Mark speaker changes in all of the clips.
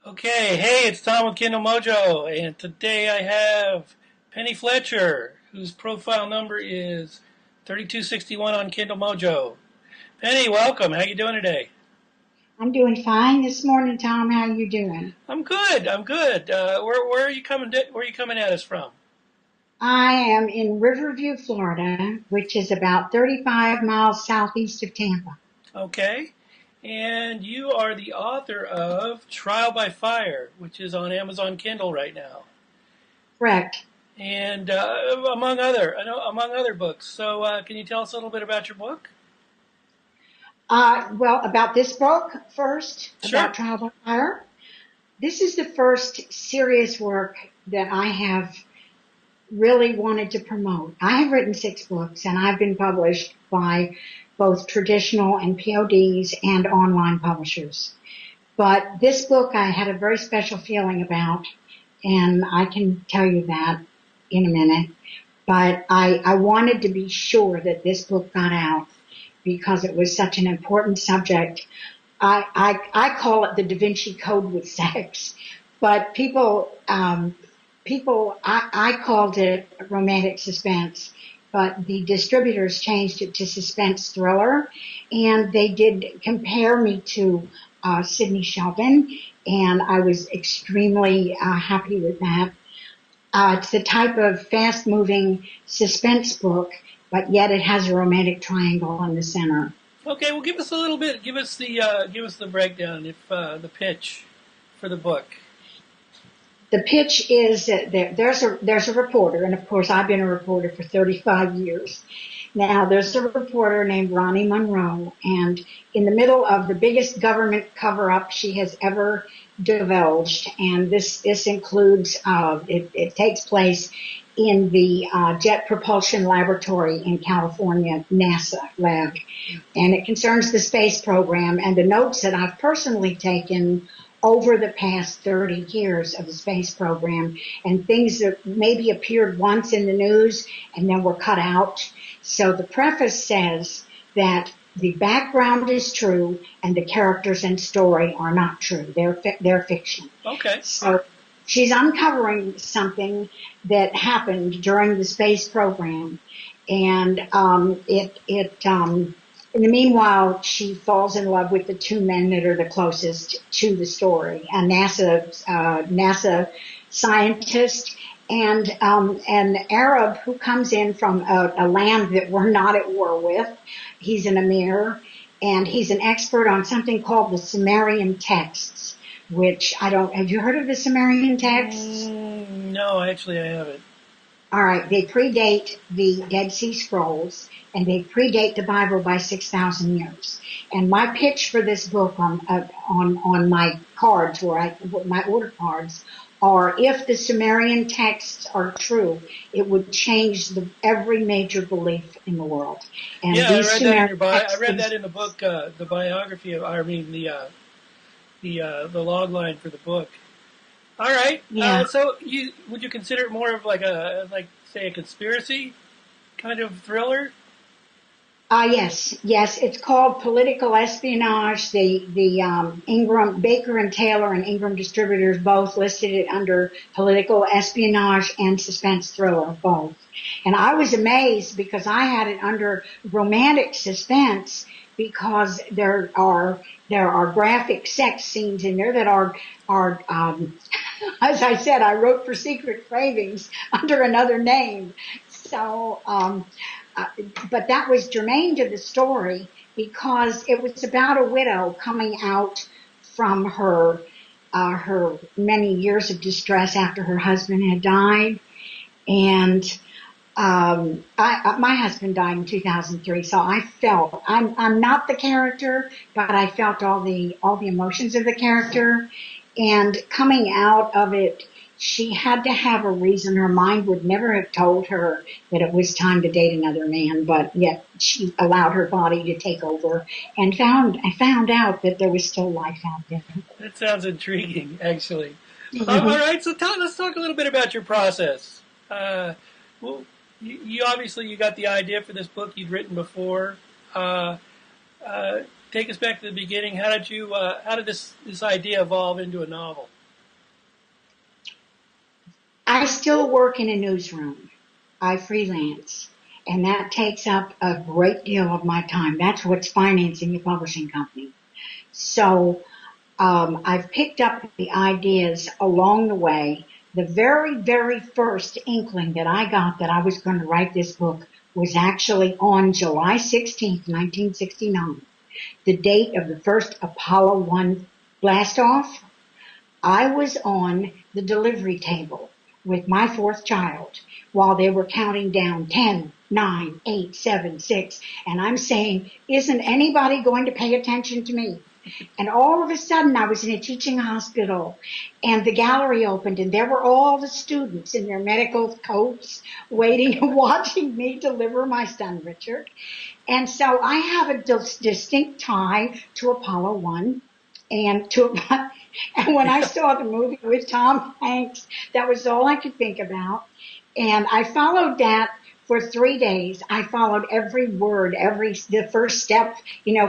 Speaker 1: Okay, hey, it's Tom with Kindle Mojo, and today I have Penny Fletcher, whose profile number is 3261 on Kindle Mojo. Penny, welcome. How you doing today?
Speaker 2: I'm doing fine this morning, Tom. How are you doing?
Speaker 1: I'm good. I'm good. Where are you coming? Where are you coming at us from?
Speaker 2: I am in Riverview, Florida, which is about 35 miles southeast of Tampa.
Speaker 1: Okay, and you are the author of Trial by Fire, which is on Amazon Kindle right now,
Speaker 2: Correct.
Speaker 1: and among other books. So, can you tell us a little bit about your book?
Speaker 2: Well, about this book first,
Speaker 1: Sure.
Speaker 2: about Trial by Fire. This is the first serious work that I have really wanted to promote. I have written 6 books and I've been published by both traditional and PODs and online publishers. But this book I had a very special feeling about, and I can tell you that in a minute. But I wanted to be sure that this book got out because it was such an important subject. I call it the Da Vinci Code with sex, but I called it romantic suspense, but the distributors changed it to suspense thriller, and they did compare me to Sidney Sheldon, and I was extremely happy with that. It's the type of fast-moving suspense book, but yet it has a romantic triangle in the center.
Speaker 1: Okay, well, give us a little bit. Give us the breakdown, if the pitch for the book.
Speaker 2: The pitch is that there's a reporter, and of course I've been a reporter for 35 years. Now there's a reporter named Ronnie Monroe, and in the middle of the biggest government cover-up she has ever divulged, and this includes it takes place in the Jet Propulsion Laboratory in California, NASA lab, and it concerns the space program. And the notes that I've personally taken over the past 30 years of the space program, and things that maybe appeared once in the news and then were cut out. So the preface says that the background is true and the characters and story are not true. They're fiction.
Speaker 1: Okay.
Speaker 2: So she's uncovering something that happened during the space program, and in the meanwhile, she falls in love with the 2 men that are the closest to the story: a NASA scientist and an Arab who comes in from a land that we're not at war with. He's an emir, and he's an expert on something called the Sumerian texts, which I don't. Have you heard of the Sumerian texts?
Speaker 1: No, actually, I haven't.
Speaker 2: All right, they predate the Dead Sea Scrolls, and they predate the Bible by 6,000 years. And my pitch for this book on my cards, my order cards, are: if the Sumerian texts are true, it would change every major belief in the world. And
Speaker 1: Yeah, I
Speaker 2: these
Speaker 1: read that in
Speaker 2: Sumerian
Speaker 1: your bio. I
Speaker 2: texts,
Speaker 1: read that in the book, the biography of. I mean, the log line for the book. All right.
Speaker 2: yeah.
Speaker 1: So, would you consider it more of like say a conspiracy kind of thriller?
Speaker 2: Yes. It's called political espionage. The Ingram, Baker and Taylor and Ingram distributors both listed it under political espionage and suspense thriller, both. And I was amazed because I had it under romantic suspense, because there are graphic sex scenes in there that are as I said, I wrote for Secret Cravings under another name. So, uh, but that was germane to the story because it was about a widow coming out from her many years of distress after her husband had died. And my husband died in 2003, so I'm not the character, but I felt all the emotions of the character. And coming out of it, she had to have a reason. Her mind would never have told her that it was time to date another man, but yet she allowed her body to take over, and I found out that there was still life out there.
Speaker 1: That sounds intriguing, actually. All right. So, let's talk a little bit about your process. Well, you obviously you got the idea for this book you'd written before. Uh, uh, take us back to the beginning. How did this idea evolve into a novel?
Speaker 2: I still work in a newsroom. I freelance, and that takes up a great deal of my time. That's what's financing the publishing company. So I've picked up the ideas along the way. The very, very first inkling that I got that I was going to write this book was actually on July 16th, 1969, the date of the first Apollo 1 blast-off. I was on the delivery table with my fourth child while they were counting down 10, 9, 8, 7, 6, and I'm saying, isn't anybody going to pay attention to me? And all of a sudden, I was in a teaching hospital, and the gallery opened, and there were all the students in their medical coats waiting and watching me deliver my son, Richard. And so I have a distinct tie to Apollo 1 and and when I saw the movie with Tom Hanks, that was all I could think about. And I followed that for 3 days. I followed every word, the first step,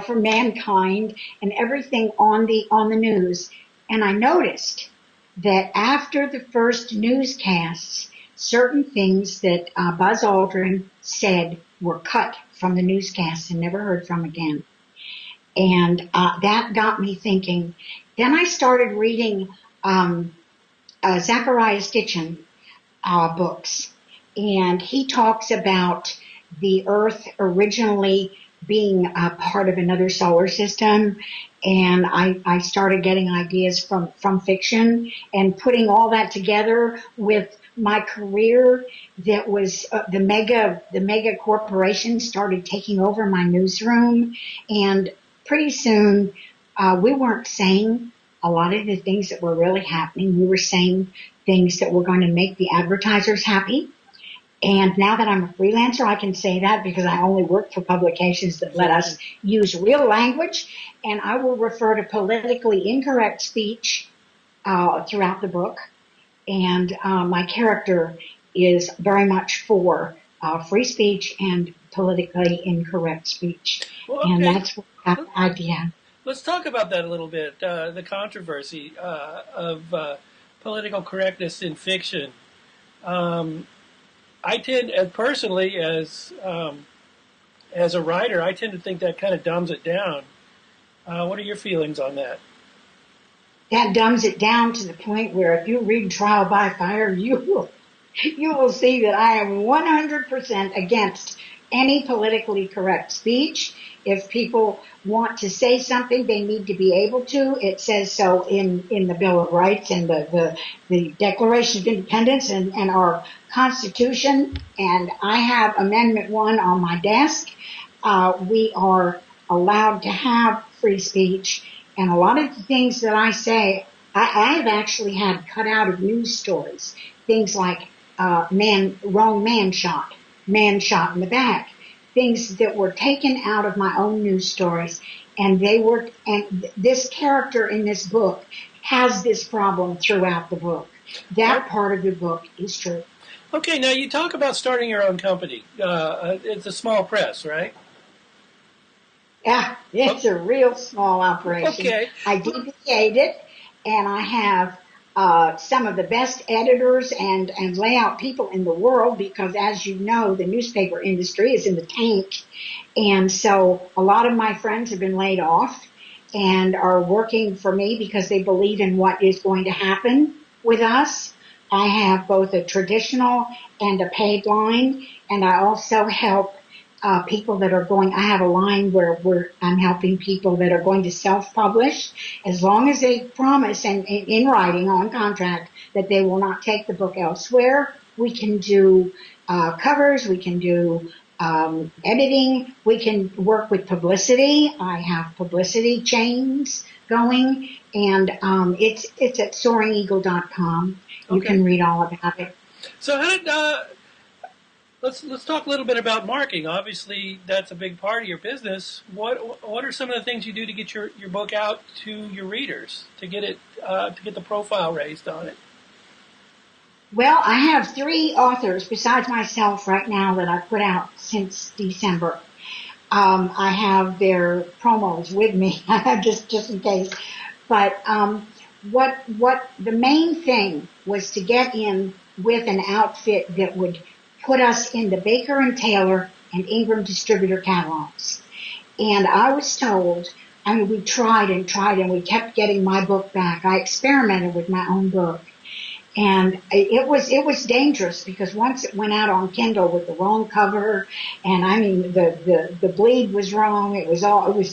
Speaker 2: for mankind and everything on the news. And I noticed that after the first newscasts, certain things that Buzz Aldrin said were cut from the newscasts and never heard from again. And that got me thinking. Then I started reading Zecharia Sitchin books, and he talks about the Earth originally being a part of another solar system, and I started getting ideas from fiction and putting all that together with my career. That was the mega corporations started taking over my newsroom, and pretty soon we weren't saying a lot of the things that were really happening. We were saying things that were going to make the advertisers happy. And now that I'm a freelancer, I can say that because I only work for publications that let us use real language. And I will refer to politically incorrect speech throughout the book. And my character is very much for free speech and politically incorrect speech. Well, okay. And that's what the idea.
Speaker 1: Let's talk about that a little bit, the controversy of political correctness in fiction. I tend, personally, as a writer, I tend to think that kind of dumbs it down. What are your feelings on that?
Speaker 2: That dumbs it down to the point where if you read Trial by Fire, you will see that I am 100% against any politically correct speech. If people want to say something, they need to be able to. It says so in the Bill of Rights and the Declaration of Independence and our Constitution. And I have Amendment 1 on my desk. We are allowed to have free speech. And a lot of the things that I say, I have actually had cut out of news stories. Things like wrong man shot in the back. Things that were taken out of my own news stories, and this character in this book has this problem throughout the book. That part of the book is true.
Speaker 1: Okay, now you talk about starting your own company. It's a small press, right?
Speaker 2: Yeah, it's a real small operation.
Speaker 1: Okay.
Speaker 2: I DBA'd it, and I have some of the best editors and layout people in the world because, as you know, the newspaper industry is in the tank. And so a lot of my friends have been laid off and are working for me because they believe in what is going to happen with us. I have both a traditional and a paid line, and I also help people that are going, I have a line where I'm helping people that are going to self-publish as long as they promise and in writing on contract that they will not take the book elsewhere. We can do covers, we can do editing, we can work with publicity. I have publicity chains going, and it's at SOARINGEAGLE.com. You can read all about it.
Speaker 1: So how did let's talk a little bit about marketing. Obviously, that's a big part of your business. What are some of the things you do to get your book out to your readers, to get it to get the profile raised on it?
Speaker 2: Well, I have 3 authors besides myself right now that I've put out since December. I have their promos with me, just in case. But what the main thing was to get in with an outfit that would put us in the Baker and Taylor and Ingram distributor catalogs. And I was told, I mean, we tried and we kept getting my book back. I experimented with my own book. And it was dangerous because once it went out on Kindle with the wrong cover, and I mean the bleed was wrong, it was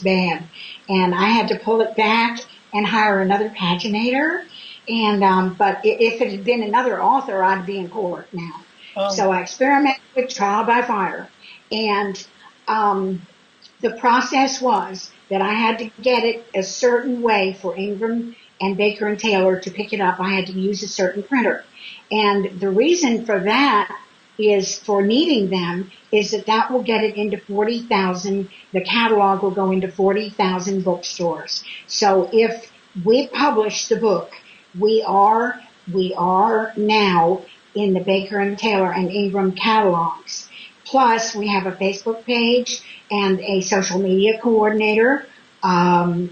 Speaker 2: bad, and I had to pull it back and hire another paginator. And but if it had been another author, I'd be in court now. So I experimented with trial by fire, and the process was that I had to get it a certain way for Ingram and Baker and Taylor to pick it up. I had to use a certain printer. And the reason for that is for needing them is that will get it into 40,000, the catalog will go into 40,000 bookstores. So if we publish the book, we are now in the Baker and Taylor and Ingram catalogs. Plus we have a Facebook page and a social media coordinator. I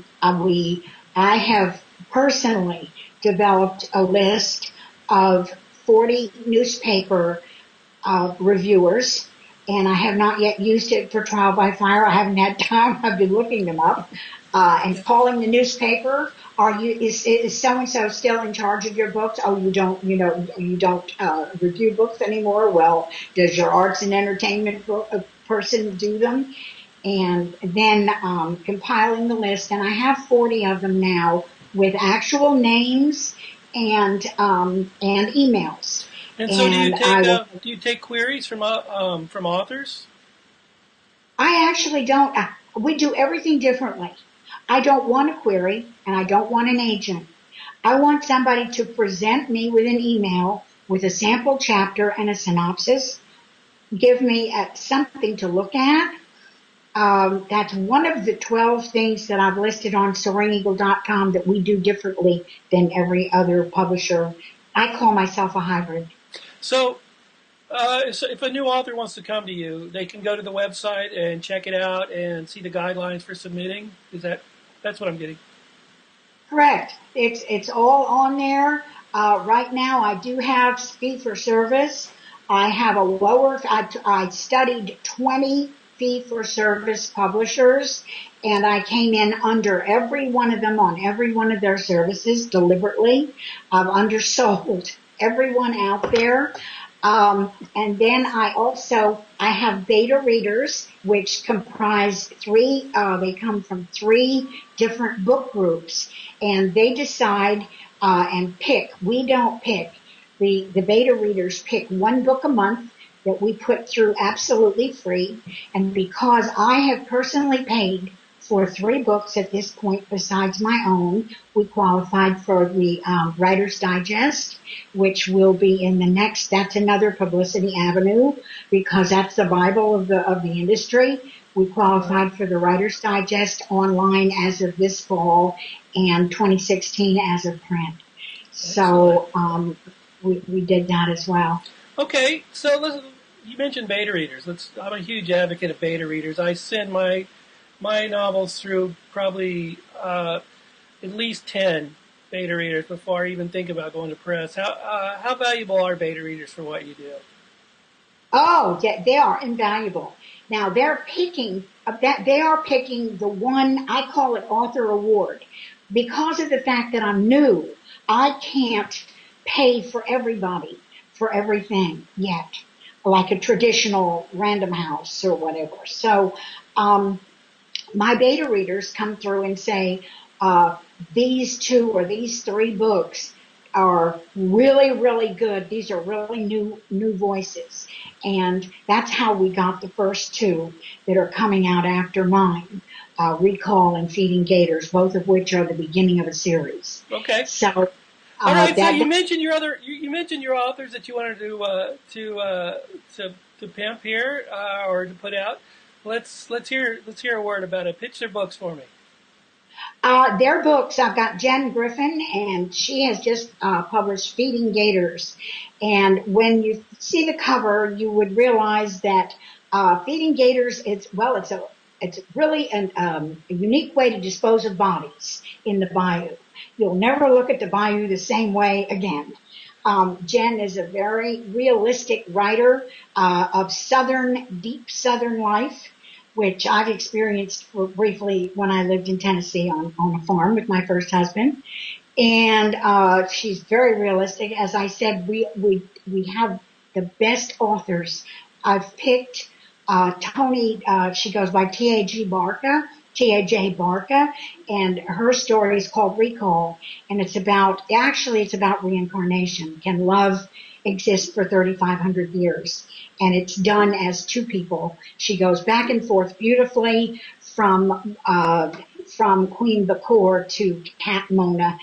Speaker 2: have personally developed a list of 40 newspaper reviewers, and I have not yet used it for trial by fire. I haven't had time. I've been looking them up and calling the newspaper. Is so and so still in charge of your books? Oh, you don't review books anymore. Well, does your arts and entertainment person do them? And then compiling the list, and I have 40 of them now, with actual names and emails.
Speaker 1: And so, do you take queries from authors?
Speaker 2: I actually don't. We do everything differently. I don't want a query, and I don't want an agent. I want somebody to present me with an email with a sample chapter and a synopsis. Give me something to look at. That's one of the 12 things that I've listed on SOARINGEAGLE.com that we do differently than every other publisher. I call myself a hybrid.
Speaker 1: So if a new author wants to come to you, they can go to the website and check it out and see the guidelines for submitting? That's what I'm getting? Correct.
Speaker 2: It's all on there. Right now I do have fee for service. I have I studied 20 fee-for-service publishers, and I came in under every one of them on every one of their services deliberately. I've undersold everyone out there. And then I have beta readers, which comprise they come from 3 different book groups, and they decide and pick. We don't pick. The beta readers pick 1 book a month that we put through absolutely free. And because I have personally paid for 3 books at this point besides my own, we qualified for the Writer's Digest, which will be in the next. That's another publicity avenue because that's the Bible of the industry. We qualified for the Writer's Digest online as of this fall and 2016 as of print. So we did that as well.
Speaker 1: Okay, so listen, you mentioned beta readers. I'm a huge advocate of beta readers. I send my novels through probably at least 10 beta readers before I even think about going to press. How valuable are beta readers for what you do?
Speaker 2: Oh, they are invaluable. Now they're picking the one, I call it author award. Because of the fact that I'm new, I can't pay for everybody for everything yet, like a traditional Random House or whatever. So my beta readers come through and say, these 2 or these 3 books are really, really good. These are really new voices. And that's how we got the first 2 that are coming out after mine, Recall and Feeding Gators, both of which are the beginning of a series.
Speaker 1: Okay.
Speaker 2: So
Speaker 1: all right, so you mentioned your authors that you wanted to pimp here or to put out. Let's hear a word about it. Pitch their books for me.
Speaker 2: Their books, I've got Jen Griffin, and she has just published Feeding Gators. And when you see the cover, you would realize that Feeding Gators, it's it's really a unique way to dispose of bodies in the bayou. You'll never look at the bayou the same way again. Jen is a very realistic writer of deep Southern life, which I've experienced briefly when I lived in Tennessee on a farm with my first husband. And she's very realistic. As I said, we have the best authors. I've picked Tony. She goes by T.A.J. Barca, and her story is called Recall, and it's about reincarnation. Can love exist for 3,500 years? And it's done as two people. She goes back and forth beautifully from Queen Bakor to Cat Mona,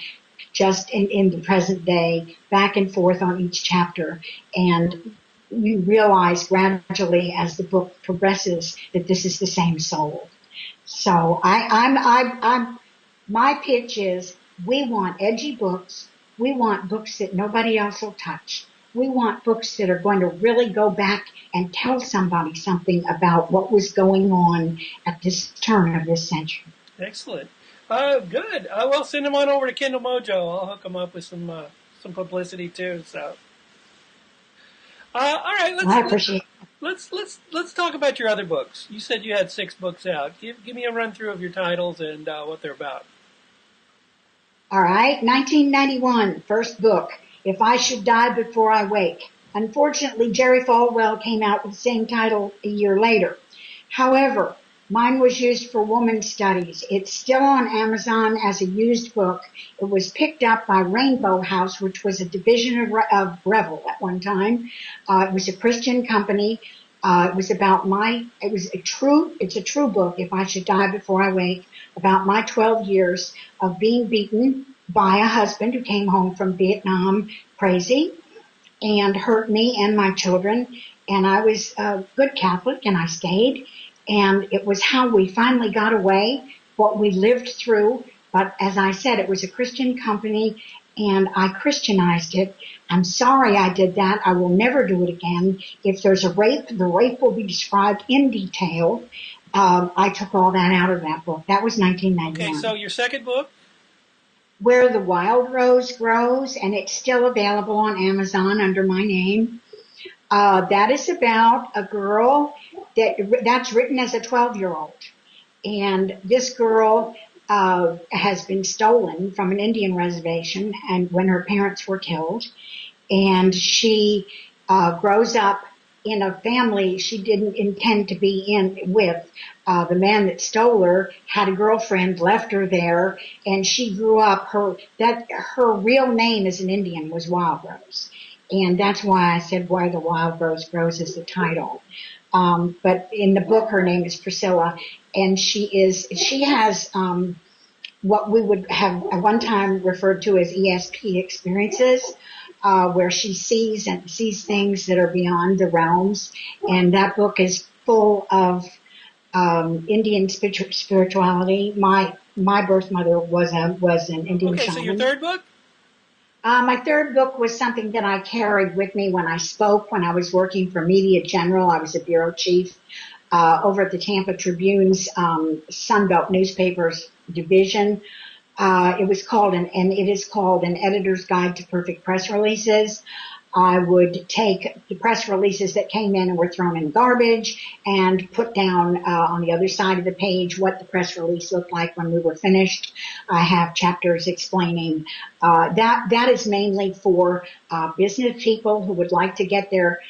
Speaker 2: just in the present day, back and forth on each chapter. And you realize gradually as the book progresses that this is the same soul. So my pitch is, we want edgy books. We want books that nobody else will touch. We want books that are going to really go back and tell somebody something about what was going on at this turn of this century.
Speaker 1: Excellent. Good. Well, send them on over to Kindle Mojo. I'll hook them up with some publicity too. So, all right.
Speaker 2: I appreciate it.
Speaker 1: Let's talk about your other books. You said you had 6 books out. Give me a run through of your titles and what they're about.
Speaker 2: All right. 1991, first book, If I Should Die Before I Wake. Unfortunately, Jerry Falwell came out with the same title a year later. However, mine was used for women's studies. It's still on Amazon as a used book. It was picked up by Rainbow House, which was a division of Breville at one time. It was a Christian company. It's a true book, If I Should Die Before I Wake, about my 12 years of being beaten by a husband who came home from Vietnam crazy and hurt me and my children. And I was a good Catholic and I stayed. And it was how we finally got away, what we lived through. But as I said, it was a Christian company and I Christianized it. I'm sorry I did that. I will never do it again. If there's a rape, the rape will be described in detail. I took all that out of that book. That was 1991.
Speaker 1: Okay, so your second book?
Speaker 2: Where the Wild Rose Grows, and it's still available on Amazon under my name. That is about a girl that's written as a 12-year-old. And this girl has been stolen from an Indian reservation and when her parents were killed. And she grows up in a family she didn't intend to be with. The man that stole her had a girlfriend, left her there, and she grew up. Her real name as an Indian was Wild Rose. And that's why I said Where the Wild Rose Grows is the title. But in the book, her name is Priscilla, and she has what we would have at one time referred to as ESP experiences, where she sees things that are beyond the realms. And that book is full of Indian spirituality. My birth mother was an Indian shaman.
Speaker 1: Okay, so your third book?
Speaker 2: My third book was something that I carried with me when I spoke, when I was working for Media General. I was a bureau chief over at the Tampa Tribune's Sunbelt Newspapers division. It is called an Editor's Guide to Perfect Press Releases. I would take the press releases that came in and were thrown in garbage and put down on the other side of the page what the press release looked like when we were finished. I have chapters explaining that is mainly for business people who would like to get their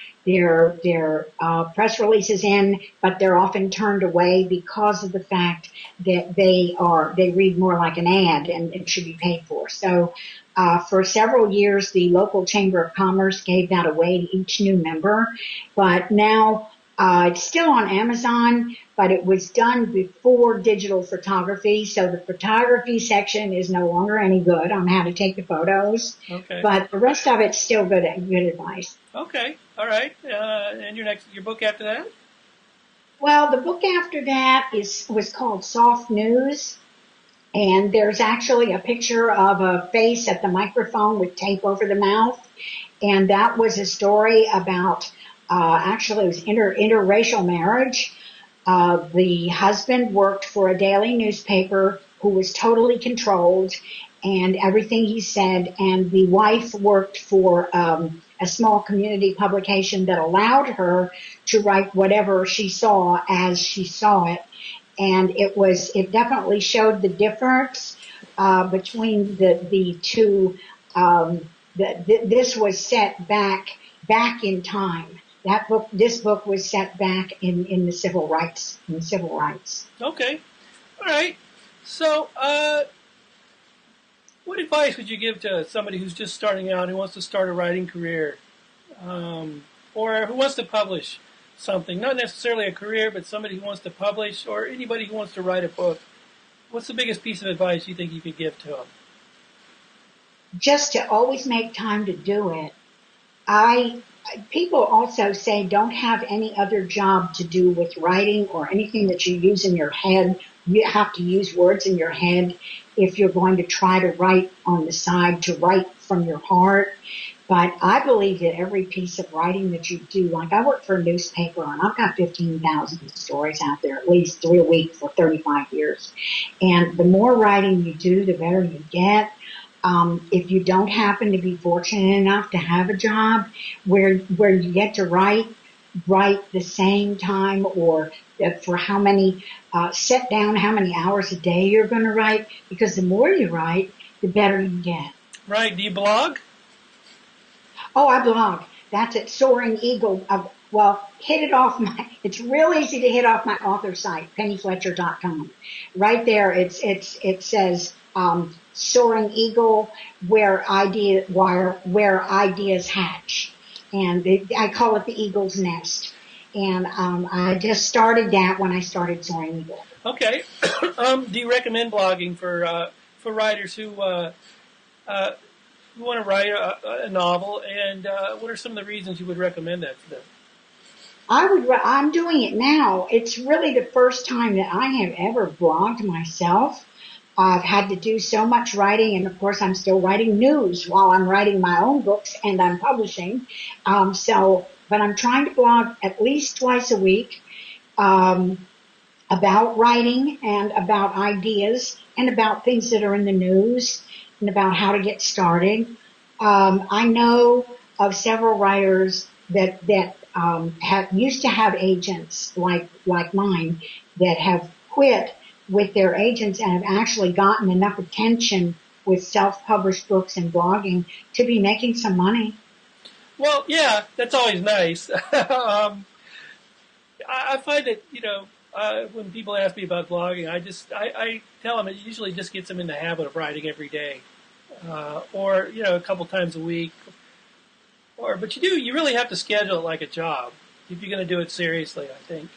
Speaker 2: press releases in, but they're often turned away because of the fact that they read more like an ad and it should be paid for. So for several years, the local Chamber of Commerce gave that away to each new member, but now it's still on Amazon, but it was done before digital photography, so the photography section is no longer any good on how to take the photos.
Speaker 1: Okay.
Speaker 2: But the rest of it's still good advice.
Speaker 1: Okay, all right. And your book after that?
Speaker 2: Well, the book after that was called Soft News. And there's actually a picture of a face at the microphone with tape over the mouth. And that was a story about, actually it was interracial marriage. The husband worked for a daily newspaper who was totally controlled and everything he said, and the wife worked for a small community publication that allowed her to write whatever she saw as she saw it. And it definitely showed the difference between the two. This was set back in time. This book was set back in the civil rights.
Speaker 1: Okay, all right. So, what advice would you give to somebody who's just starting out, who wants to start a writing career, or who wants to publish something? Not necessarily a career, but somebody who wants to publish, or anybody who wants to write a book. What's the biggest piece of advice you think you could give to them?
Speaker 2: Just to always make time to do it. People also say don't have any other job to do with writing or anything that you use in your head. You have to use words in your head if you're going to try to write on the side, to write from your heart. But I believe that every piece of writing that you do, like I work for a newspaper and I've got 15,000 stories out there, at least 3 a week for 35 years. And the more writing you do, the better you get. If you don't happen to be fortunate enough to have a job where you get to write the same time, or for how many, set down how many hours a day you're going to write, because the more you write, the better you get.
Speaker 1: Right. Do you blog?
Speaker 2: Oh, I blog. That's at Soaring Eagle. It's real easy to hit off my author site, pennyfletcher.com. Right there, it says, Soaring Eagle, where ideas hatch. And I call it the Eagle's Nest. And, I just started that when I started Soaring Eagle.
Speaker 1: Okay. Do you recommend blogging for writers who want to write a novel? And, what are some of the reasons you would recommend that for them?
Speaker 2: I'm doing it now. It's really the first time that I have ever blogged myself. I've had to do so much writing, and of course I'm still writing news while I'm writing my own books and I'm publishing. But I'm trying to blog at least twice a week, about writing and about ideas and about things that are in the news and about how to get started. I know of several writers that used to have agents like mine that have quit with their agents and have actually gotten enough attention with self-published books and blogging to be making some money.
Speaker 1: Well, yeah, that's always nice. I find that, when people ask me about blogging, I tell them it usually just gets them in the habit of writing every day, or, a couple times a week. But you really have to schedule it like a job if you're going to do it seriously, I think.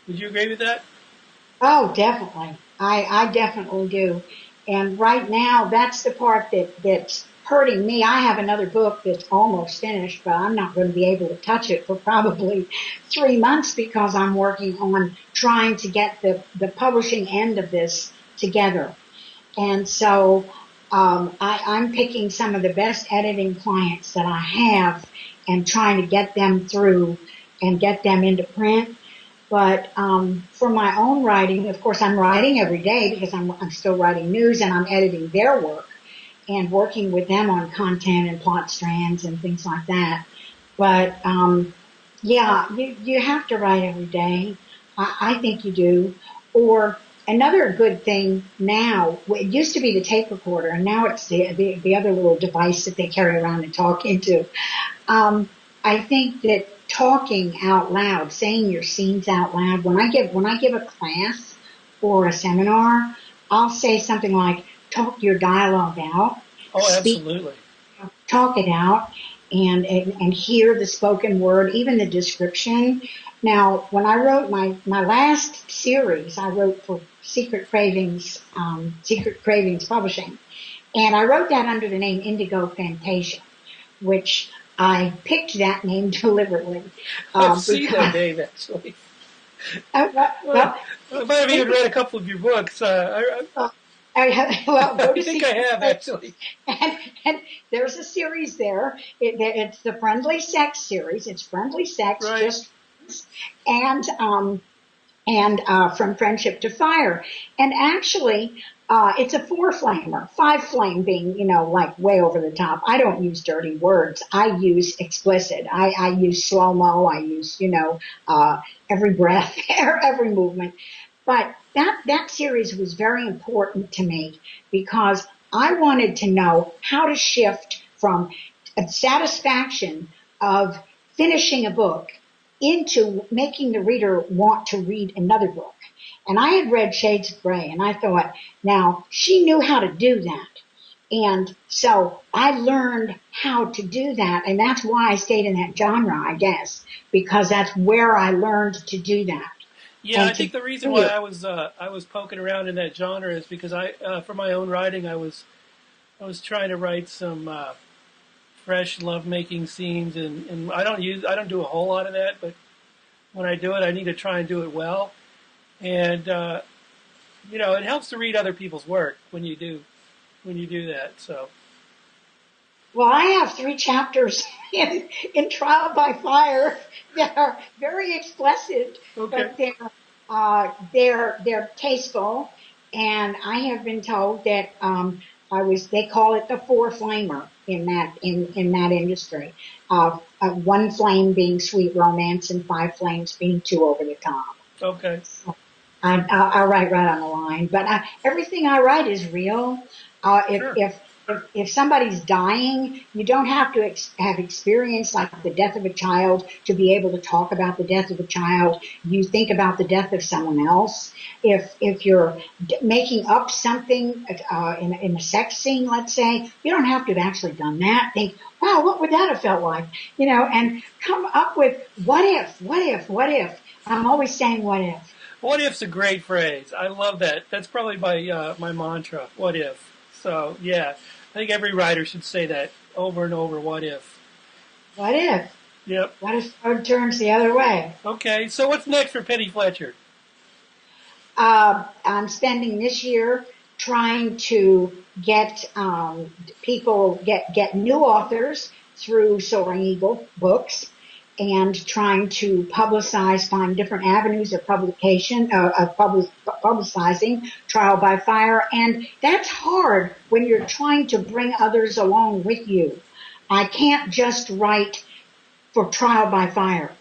Speaker 1: Would you agree with that?
Speaker 2: Oh, definitely. I definitely do. And right now, that's the part that's hurting me. I have another book that's almost finished, but I'm not going to be able to touch it for probably 3 months because I'm working on trying to get the publishing end of this together. And so I'm picking some of the best editing clients that I have and trying to get them through and get them into print. But for my own writing, of course, I'm writing every day because I'm still writing news and I'm editing their work and working with them on content and plot strands and things like that. But yeah, you have to write every day. I think you do. Or another good thing now, it used to be the tape recorder, and now it's the other little device that they carry around and talk into. I think that talking out loud, saying your scenes out loud. When I give a class or a seminar, I'll say something like, talk your dialogue out.
Speaker 1: Oh, absolutely.
Speaker 2: Talk it out and hear the spoken word, even the description. Now, when I wrote my last series, I wrote for Secret Cravings Publishing, and I wrote that under the name Indigo Fantasia, which I picked that name deliberately.
Speaker 1: I've seen that name, actually. I might have even read a couple of your books.
Speaker 2: Well,
Speaker 1: I think I have, actually.
Speaker 2: And there's a series there. It's the Friendly Sex series. It's Friendly Sex,
Speaker 1: right.
Speaker 2: just and and From Friendship to Fire. And actually, it's a 4-flamer, 5-flame being, like way over the top. I don't use dirty words. I use explicit. I use slow-mo. I use, every breath, every movement. But that series was very important to me because I wanted to know how to shift from a satisfaction of finishing a book into making the reader want to read another book. And I had read Shades of Grey, and I thought, now, she knew how to do that. And so I learned how to do that, and that's why I stayed in that genre, I guess, because that's where I learned to do that.
Speaker 1: Yeah, I think the reason why I was poking around in that genre is because for my own writing, I was trying to write some fresh lovemaking scenes, and I don't do a whole lot of that, but when I do it, I need to try and do it well, and it helps to read other people's work when you do that. So,
Speaker 2: well, I have 3 chapters in Trial by Fire that are very explicit,
Speaker 1: okay.
Speaker 2: but they're tasteful, and I have been told that they call it the 4-flamer in that industry. 1 flame being sweet romance and 5 flames being too over the top.
Speaker 1: Okay.
Speaker 2: So I write right on the line, but everything I write is real.
Speaker 1: Sure.
Speaker 2: If somebody's dying, you don't have to have experience like the death of a child to be able to talk about the death of a child. You think about the death of someone else. If you're making up something in a sex scene, let's say, you don't have to have actually done that. Think, wow, what would that have felt like? And come up with what if. I'm always saying what if.
Speaker 1: What if's a great phrase. I love that. That's probably my mantra. What if? So yeah, I think every writer should say that over and over. What if?
Speaker 2: What if?
Speaker 1: Yep.
Speaker 2: What if it turns the other way?
Speaker 1: Okay. So what's next for Penny Fletcher?
Speaker 2: I'm spending this year trying to get get new authors through Soaring Eagle Books, and trying to find different avenues of publicizing Trial by Fire. And that's hard when you're trying to bring others along with you. I can't just write for Trial by Fire,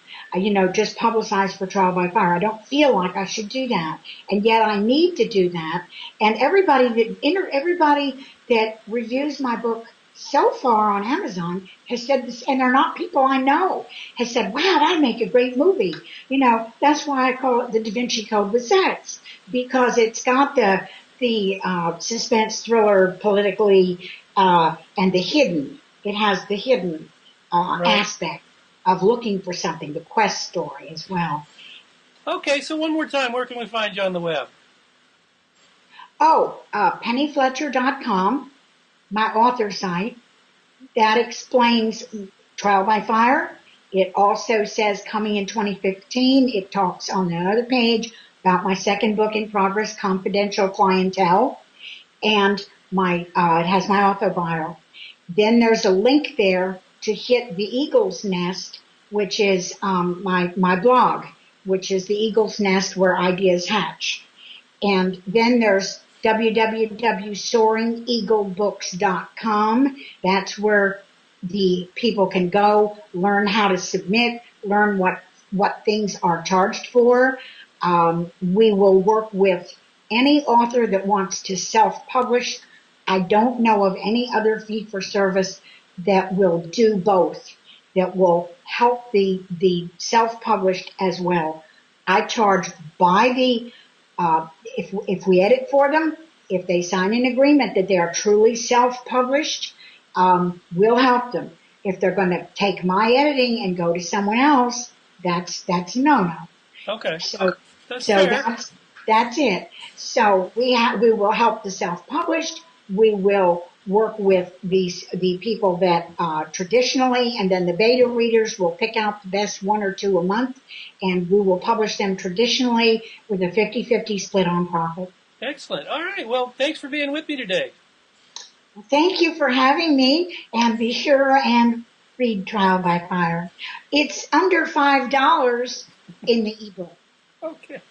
Speaker 2: just publicize for Trial by Fire. I don't feel like I should do that. And yet I need to do that. And everybody that reviews my book so far on Amazon has said this, and they're not people I know, has said, wow, that'd make a great movie. That's why I call it the Da Vinci Code with sex, because it's got the suspense thriller politically, and the hidden. It has the hidden, aspect of looking for something, the quest story as well.
Speaker 1: Okay, so one more time, where can we find you on the web?
Speaker 2: pennyfletcher.com. My author site, that explains Trial by Fire. It also says coming in 2015. It talks on the other page about my second book in progress, Confidential Clientele, and it has my author bio. Then there's a link there to hit the Eagle's Nest, which is my blog, which is the Eagle's Nest where ideas hatch. And then there's www.soaringeaglebooks.com. That's where the people can go, learn how to submit, learn what things are charged for. We will work with any author that wants to self-publish. I don't know of any other fee-for-service that will do both, that will help the self-published as well. I charge by the if we edit for them, if they sign an agreement that they are truly self-published, we'll help them. If they're going to take my editing and go to someone else, that's no.
Speaker 1: Okay.
Speaker 2: So
Speaker 1: fair.
Speaker 2: that's it. So we will help the self-published. We will work with the people that traditionally, and then the beta readers will pick out the best 1 or 2 a month, and we will publish them traditionally with a 50-50 split on profit.
Speaker 1: Excellent. All right. Well, thanks for being with me today.
Speaker 2: Thank you for having me, and be sure and read Trial by Fire. It's under $5 in the ebook.
Speaker 1: Okay.